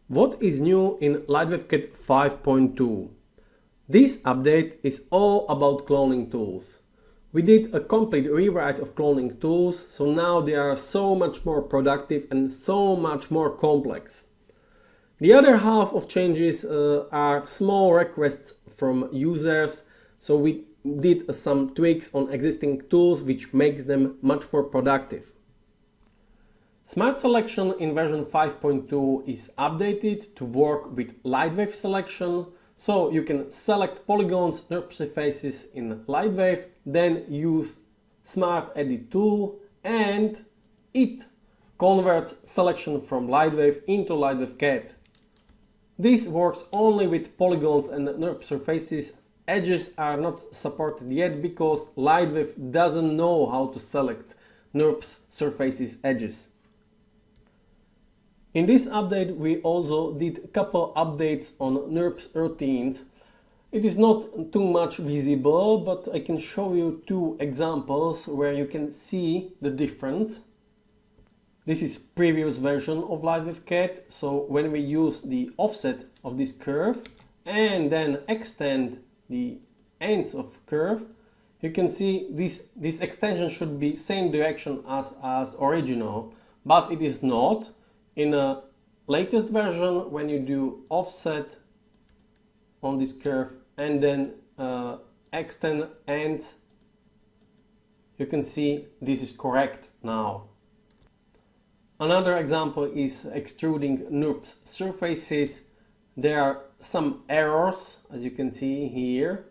What is new in LwCad 5.2? This update is all about cloning tools. We did a complete rewrite of cloning tools, so now they are so much more productive and so much more complex. The other half of changes are small requests from users, so we did some tweaks on existing tools which makes them much more productive. Smart Selection in version 5.2 is updated to work with Lightwave selection, so you can select polygons, NURBS surfaces in Lightwave, then use Smart Edit tool and it converts selection from Lightwave into LwCad. This works only with polygons and NURBS surfaces. Edges are not supported yet because Lightwave doesn't know how to select NURBS surfaces edges. In this update we also did a couple updates on NURBS routines. It is not too much visible, but I can show you two examples where you can see the difference. This is previous version of LwCad, so when we use the offset of this curve and then extend the ends of curve, you can see this extension should be same direction as original, but it is not. In a latest version, when you do offset on this curve and then extend ends, you can see this is correct now. Another example is extruding NURBS surfaces. There are some errors, as you can see here,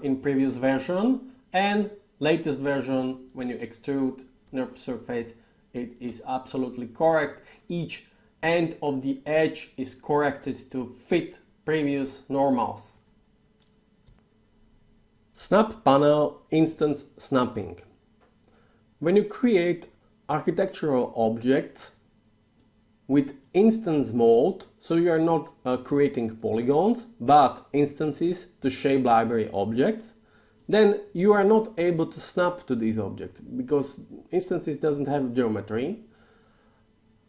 in previous version, and latest version, when you extrude NURBS surface, it is absolutely correct. Each end of the edge is corrected to fit previous normals. Snap panel instance snapping. When you create architectural objects with instance mode, so you are not creating polygons but instances to shape library objects, then you are not able to snap to these objects because instances doesn't have geometry.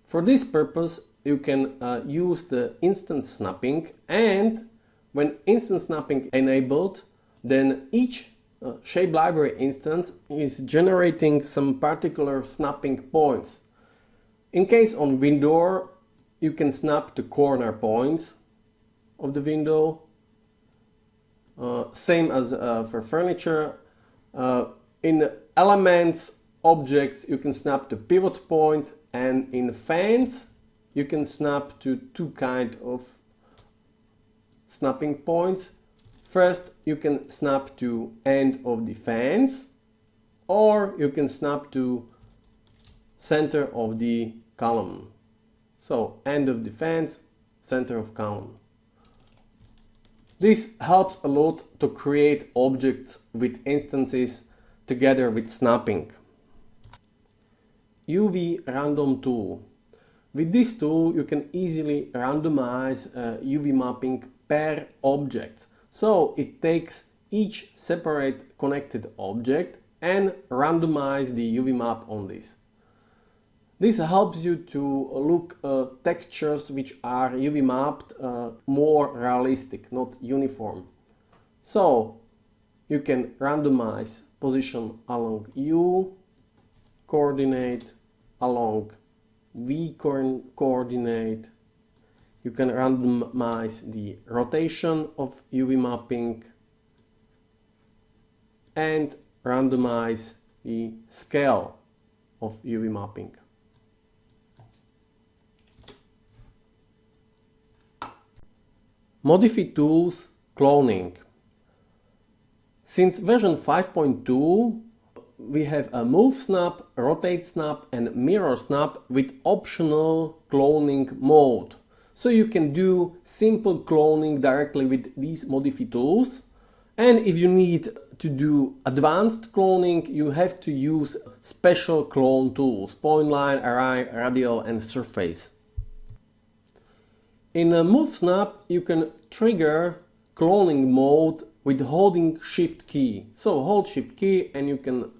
For this purpose you can use the instance snapping, and when instance snapping enabled, then each shape library instance is generating some particular snapping points. In case on window, you can snap to corner points of the window. Same as for furniture. In elements, objects, you can snap to pivot point, and in fans, you can snap to two kinds of snapping points. First, you can snap to end of the fans, or you can snap to center of the column. So end of the fans, center of column. This helps a lot to create objects with instances together with snapping. UV random tool. With this tool you can easily randomize UV mapping per object. So it takes each separate connected object and randomize the UV map on this. This helps you to look textures which are UV mapped more realistic, not uniform. So you can randomize position along U coordinate, along V coordinate. You can randomize the rotation of UV mapping and randomize the scale of UV mapping. Modify tools cloning. Since version 5.2 we have a move snap, rotate snap and mirror snap with optional cloning mode. So you can do simple cloning directly with these modify tools, and if you need to do advanced cloning you have to use special clone tools: point line, array, radial and surface. In a move snap you can trigger cloning mode with holding shift key. So hold shift key and you can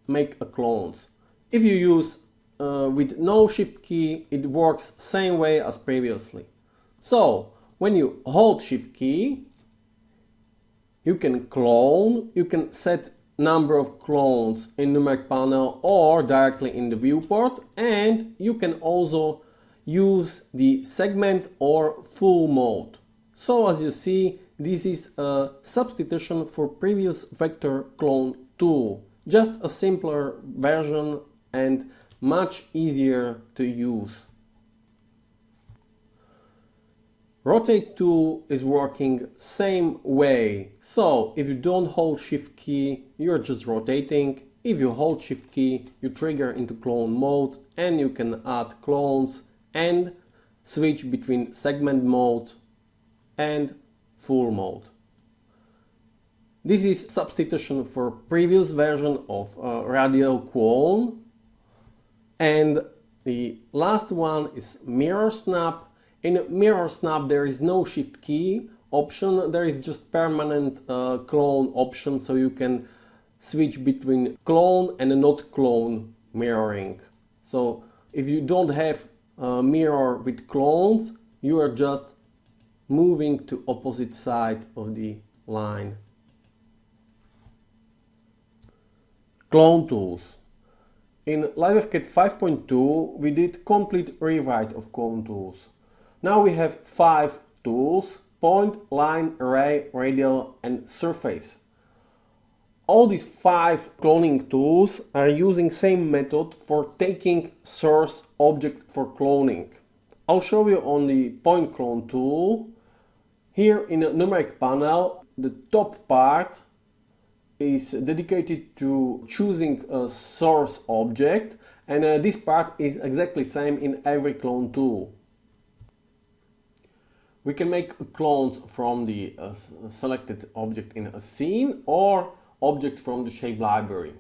make a clones. If you use with no shift key, it works same way as previously. So when you hold Shift key, you can clone, you can set number of clones in numeric panel or directly in the viewport, and you can also use the segment or full mode. So as you see, this is a substitution for previous vector clone tool, just a simpler version and much easier to use. Rotate tool is working same way. So if you don't hold Shift key, you're just rotating. If you hold Shift key, you trigger into clone mode and you can add clones and switch between segment mode and full mode. This is substitution for previous version of radial clone. And the last one is mirror snap. In mirror snap there is no Shift key option, there is just permanent clone option, so you can switch between clone and not clone mirroring. So if you don't have a mirror with clones, you are just moving to opposite side of the line. Clone tools. In LwCad 5.2 we did complete rewrite of clone tools. Now we have 5 tools: point, line, array, radial and surface. All these 5 cloning tools are using same method for taking source object for cloning. I'll show you on the point clone tool. Here in the numeric panel, the top part is dedicated to choosing a source object, and this part is exactly same in every clone tool. We can make clones from the selected object in a scene or object from the shape library.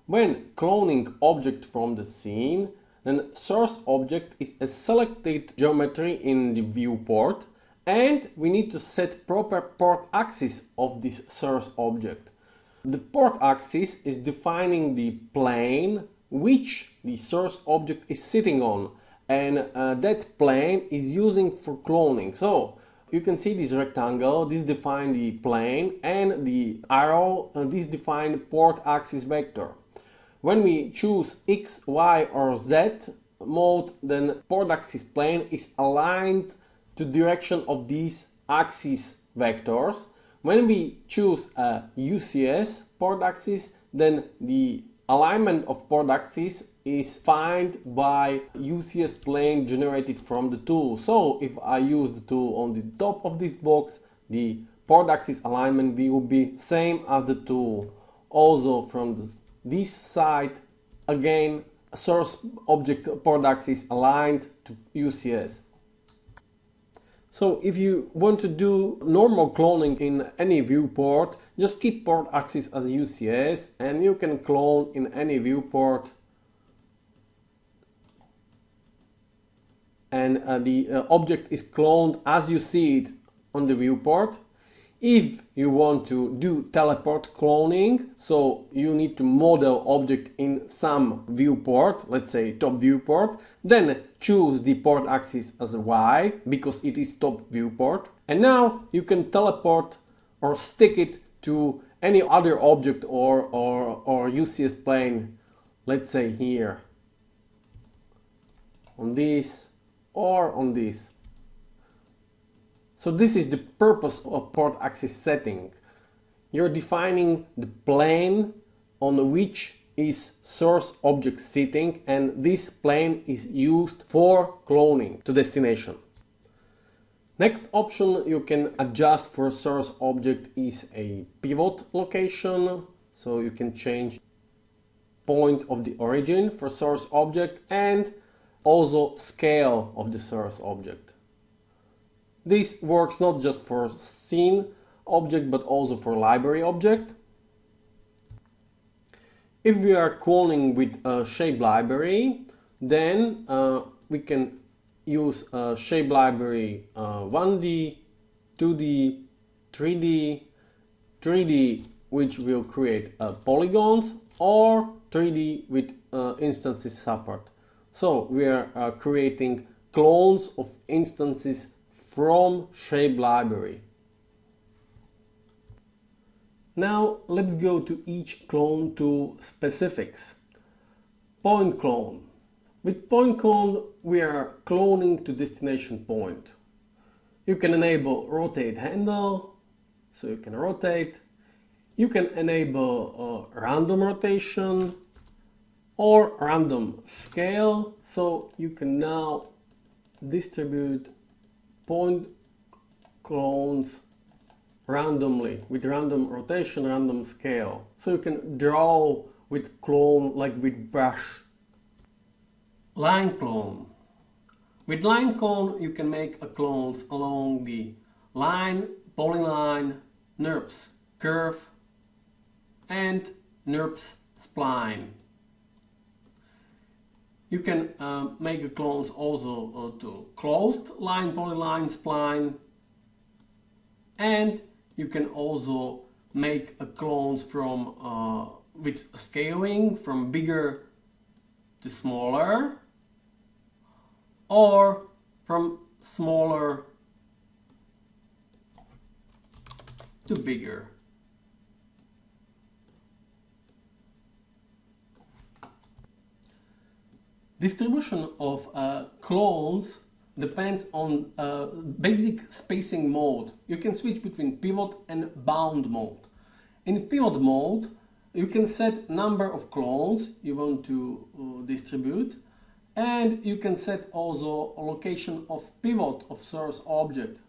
When cloning object from the scene, then source object is a selected geometry in the viewport, and we need to set proper port axis of this source object. The port axis is defining the plane which the source object is sitting on, and that plane is using for cloning. So you can see this rectangle, this defines the plane, and the arrow, this defines port axis vector. When we choose X, Y or Z mode, then port axis plane is aligned to direction of these axis vectors. When we choose a UCS port axis, then the alignment of port axis is defined by UCS plane generated from the tool. So if I use the tool on the top of this box, the port axis alignment will be same as the tool. Also from this side, again, source object port axis aligned to UCS. So if you want to do normal cloning in any viewport, just keep port axis as UCS and you can clone in any viewport, and the object is cloned as you see it on the viewport. If you want to do teleport cloning, so you need to model object in some viewport, let's say top viewport, then choose the port axis as Y because it is top viewport. And now you can teleport or stick it to any other object or UCS plane, let's say here, on this or on this. So this is the purpose of port axis setting. You're defining the plane on which is source object sitting, and this plane is used for cloning to destination. Next option you can adjust for source object is a pivot location. So you can change point of the origin for source object and also scale of the source object. This works not just for scene object but also for library object. If we are cloning with a shape library, then we can use a shape library 1D, 2D, 3D, 3D which will create polygons, or 3D with instances support. So we are creating clones of instances from shape library. Now let's go to each clone to specifics. Point clone. With point clone we are cloning to destination point. You can enable rotate handle, so you can rotate. You can enable random rotation or random scale, so you can now distribute point clones randomly with random rotation, random scale. So you can draw with clone like with brush. Line clone. With line clone you can make clones along the line, polyline, NURBS curve and NURBS spline. You can make clones also to closed line, polyline, spline, and you can also make clones from with scaling from bigger to smaller, or from smaller to bigger. Distribution of clones depends on basic spacing mode. You can switch between pivot and bound mode. In pivot mode, you can set number of clones you want to distribute, and you can set also a location of pivot of source object.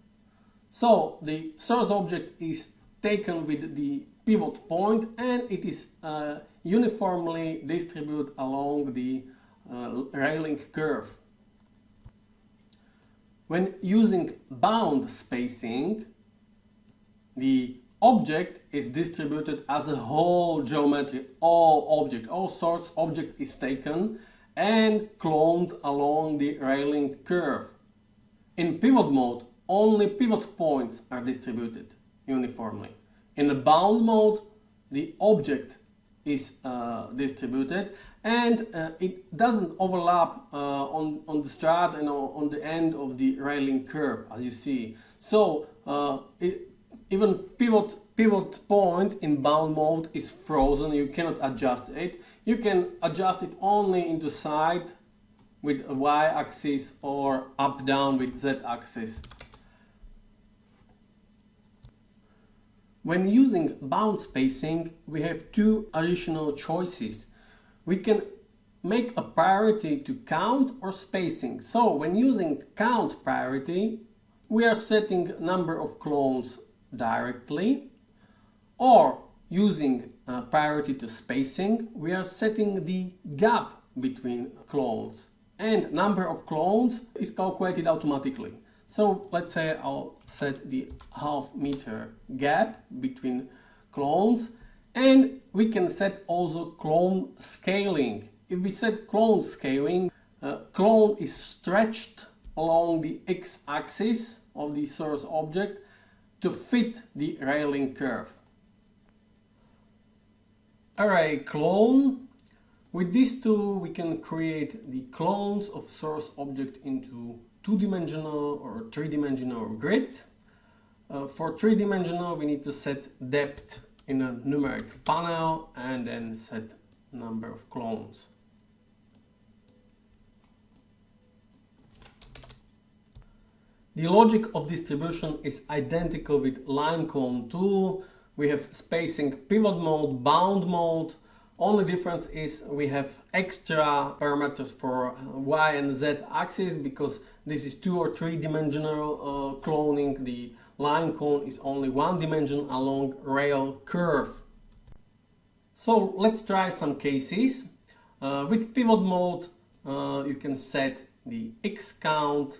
So the source object is taken with the pivot point and it is uniformly distributed along the railing curve. When using bound spacing, the object is distributed as a whole geometry. All source object is taken and cloned along the railing curve. In pivot mode, only pivot points are distributed uniformly. In the bound mode, the object is distributed and it doesn't overlap on the start and on the end of the railing curve, as you see. So even pivot point in bound mode is frozen. You cannot adjust it. You can adjust it only in the side with a y-axis or up down with z-axis. When using bound spacing, we have two additional choices. We can make a priority to count or spacing. So when using count priority, we are setting number of clones directly, or using priority to spacing, we are setting the gap between clones, and number of clones is calculated automatically. So let's say I'll set the ½ meter gap between clones, and we can set also clone scaling. If we set clone scaling, clone is stretched along the x-axis of the source object to fit the railing curve. Array clone. With these two we can create the clones of source object into two-dimensional or three-dimensional grid. For three-dimensional we need to set depth in a numeric panel and then set number of clones. The logic of distribution is identical with line clone tool. We have spacing pivot mode, bound mode. Only difference is we have extra parameters for y and z axis, because this is two or three dimensional cloning. The line clone is only one dimension along rail curve. So let's try some cases. With pivot mode you can set the x count,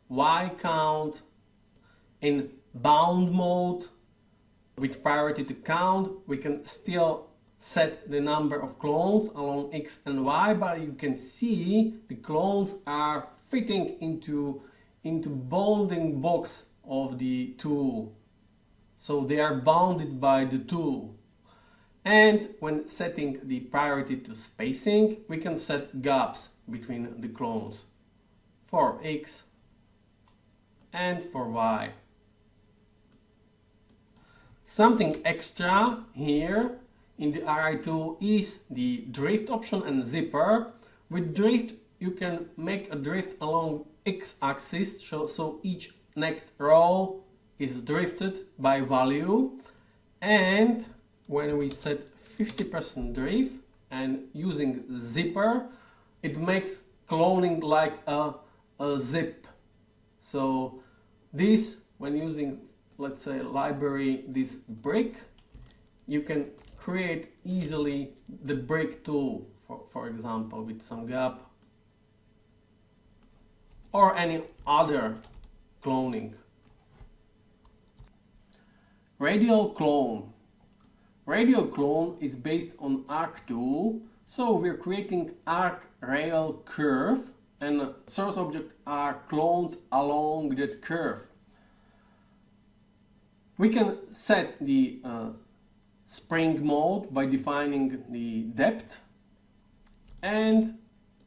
y count. In bound mode with priority to count we can still set the number of clones along x and y, but you can see the clones are fitting into bounding box of the tool, so they are bounded by the tool. And when setting the priority to spacing, we can set gaps between the clones for x and for Y. Something extra here in the array tool is the drift option and zipper. With drift you can make a drift along x-axis, so each next row is drifted by value, and when we set 50% drift and using zipper, it makes cloning like a zip. So this, when using, let's say, library, this brick, you can create easily the brick tool, for example, with some gap or any other cloning. Radial clone. Radial clone is based on arc tool, so we're creating arc rail curve and source objects are cloned along that curve. We can set the spring mode by defining the depth, and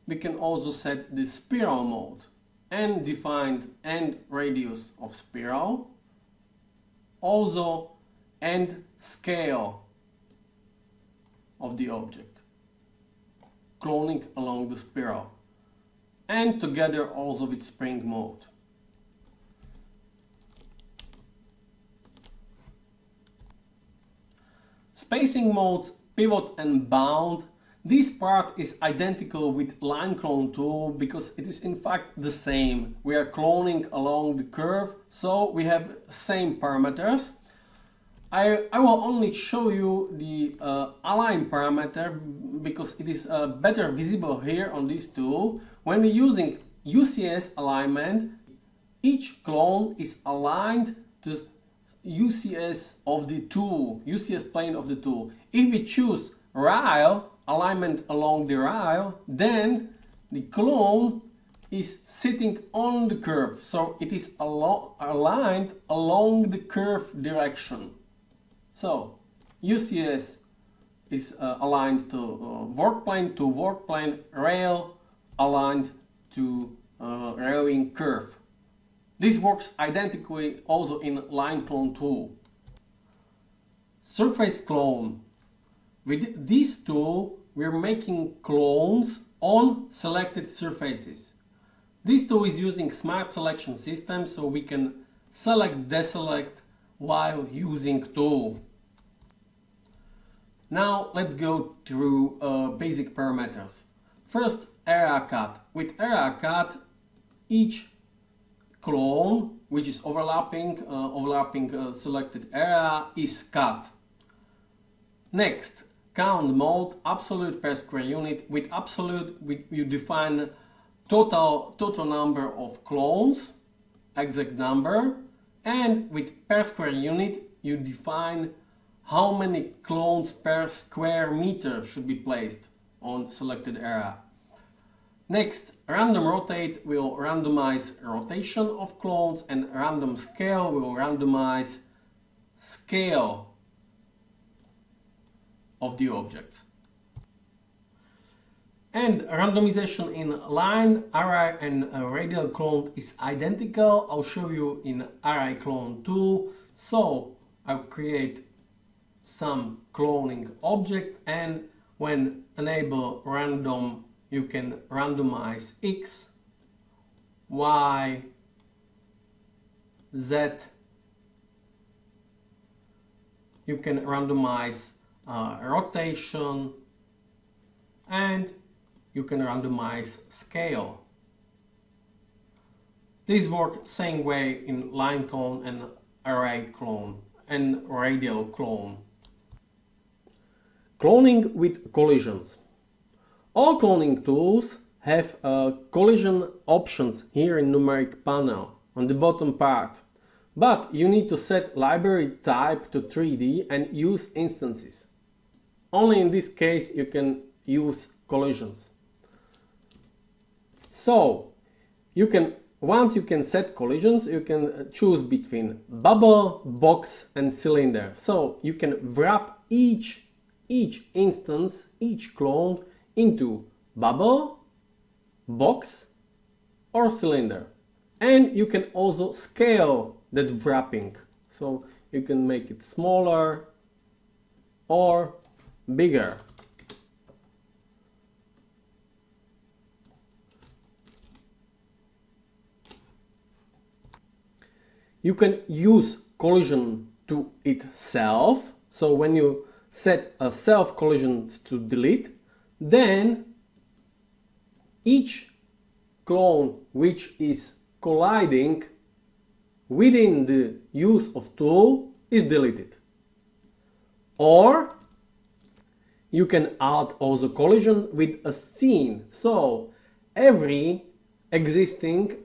we can also set the spiral mode and define end radius of spiral, also end scale of the object, cloning along the spiral, and together also with spring mode. Spacing modes, pivot and bound. This part is identical with line clone tool because it is in fact the same. We are cloning along the curve, so we have same parameters. I will only show you the align parameter because it is better visible here on this tool. When we're using UCS alignment, each clone is aligned to UCS of the tool, UCS plane of the tool. If we choose rail, alignment along the rail, then the clone is sitting on the curve, so it is aligned along the curve direction. So UCS is aligned to work plane, rail aligned to railing curve. This works identically also in line clone tool. Surface clone. With this tool, we're making clones on selected surfaces. This tool is using smart selection system, so we can select, deselect while using tool. Now let's go through basic parameters. First, area cut. With area cut, each clone which is overlapping selected area is cut. Next, count mode, absolute per square unit. With absolute, you define total number of clones, exact number, and with per square unit you define how many clones per square meter should be placed on selected area. Next, random rotate will randomize rotation of clones, and random scale will randomize scale of the objects. And randomization in line, array and radial clone is identical. I'll show you in array clone tool. So I'll create some cloning object, and when enable random, you can randomize X, Y, Z. You can randomize rotation, and you can randomize scale. These work same way in line clone and array clone and radial clone. Cloning with collisions. All cloning tools have collision options here in numeric panel on the bottom part, but you need to set library type to 3D and use instances. Only in this case you can use collisions. So once you can set collisions, you can choose between bubble, box and cylinder. So you can wrap each instance, each clone into bubble, box or cylinder. And you can also scale that wrapping. So you can make it smaller or bigger. You can use collision to itself. So when you set a self collision to delete, then each clone which is colliding within the use of tool is deleted. Or you can add also collision with a scene. So every existing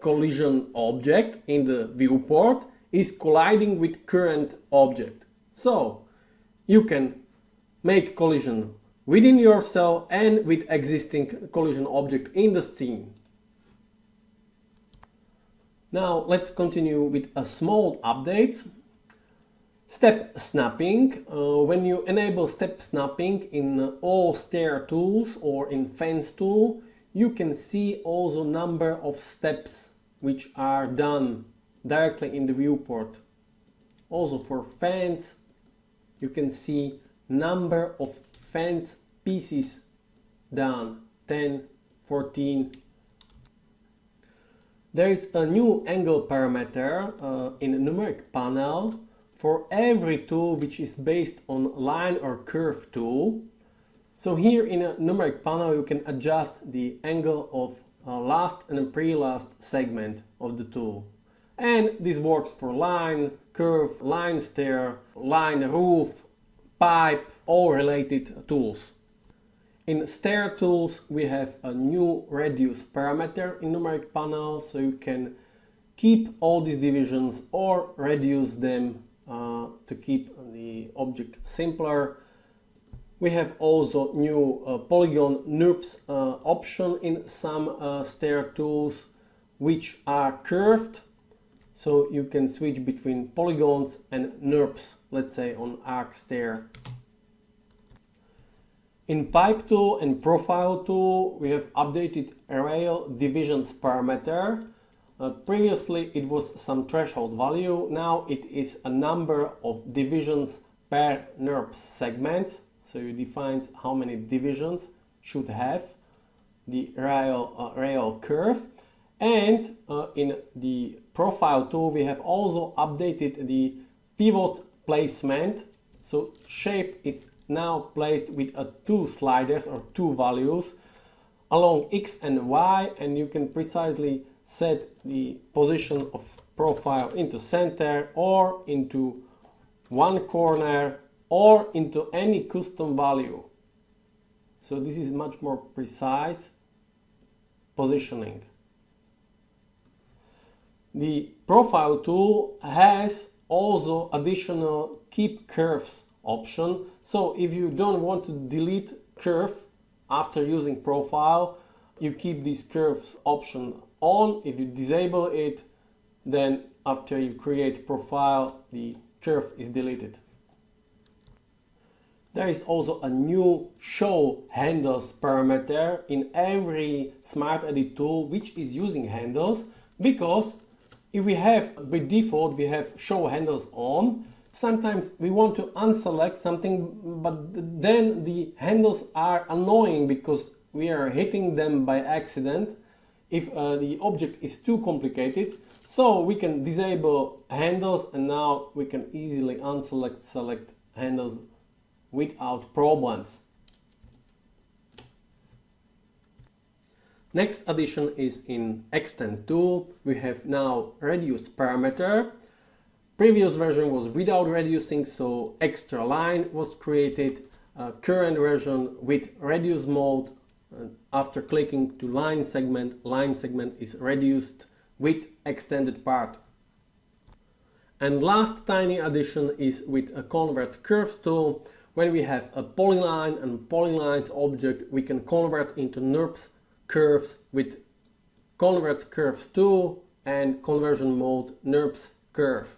collision object in the viewport is colliding with current object. So you can make collision within yourself and with existing collision object in the scene. Now let's continue with a small update. Step snapping. When you enable step snapping in all stair tools or in fence tool, you can see also number of steps which are done directly in the viewport. Also for fence, you can see number of fence pieces done, 10, 14. There is a new angle parameter in a numeric panel for every tool which is based on line or curve tool. So here in a numeric panel you can adjust the angle of last and pre-last segment of the tool. And this works for line, curve, line stair, line roof, pipe, all related tools. In stair tools we have a new reduce parameter in numeric panel, so you can keep all these divisions or reduce them to keep the object simpler. We have also new PolygonNURBS option in some stair tools which are curved, so you can switch between polygons and NURBS, let's say on arc stair. In pipe tool and profile tool we have updated rail divisions parameter. Previously it was some threshold value, now it is a number of divisions per NURBS segments. So you define how many divisions should have the rail curve. And in the profile tool we have also updated the pivot placement. So shape is now placed with two sliders or two values along X and Y, and you can precisely set the position of profile into center or into one corner or into any custom value. So this is much more precise positioning. The profile tool has also additional keep curves option. So if you don't want to delete curve after using profile, you keep this curves option on. If you disable it, then after you create profile, the curve is deleted. There is also a new show handles parameter in every Smart Edit tool which is using handles, because if we have, by default, we have show handles on. Sometimes we want to unselect something, but then the handles are annoying because we are hitting them by accident if the object is too complicated. So we can disable handles, and now we can easily select handles without problems. Next addition is in extend tool. We have now reduce parameter. Previous version was without reducing, so extra line was created. Current version with reduce mode. After clicking to line segment is reduced with extended part. And last tiny addition is with a convert curves tool. When we have a polyline and polylines object, we can convert into NURBS curves with convert curves tool and conversion mode NURBS curve.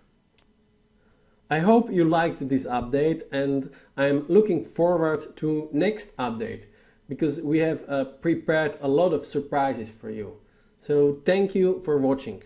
I hope you liked this update, and I'm looking forward to next update, because we have prepared a lot of surprises for you. So thank you for watching.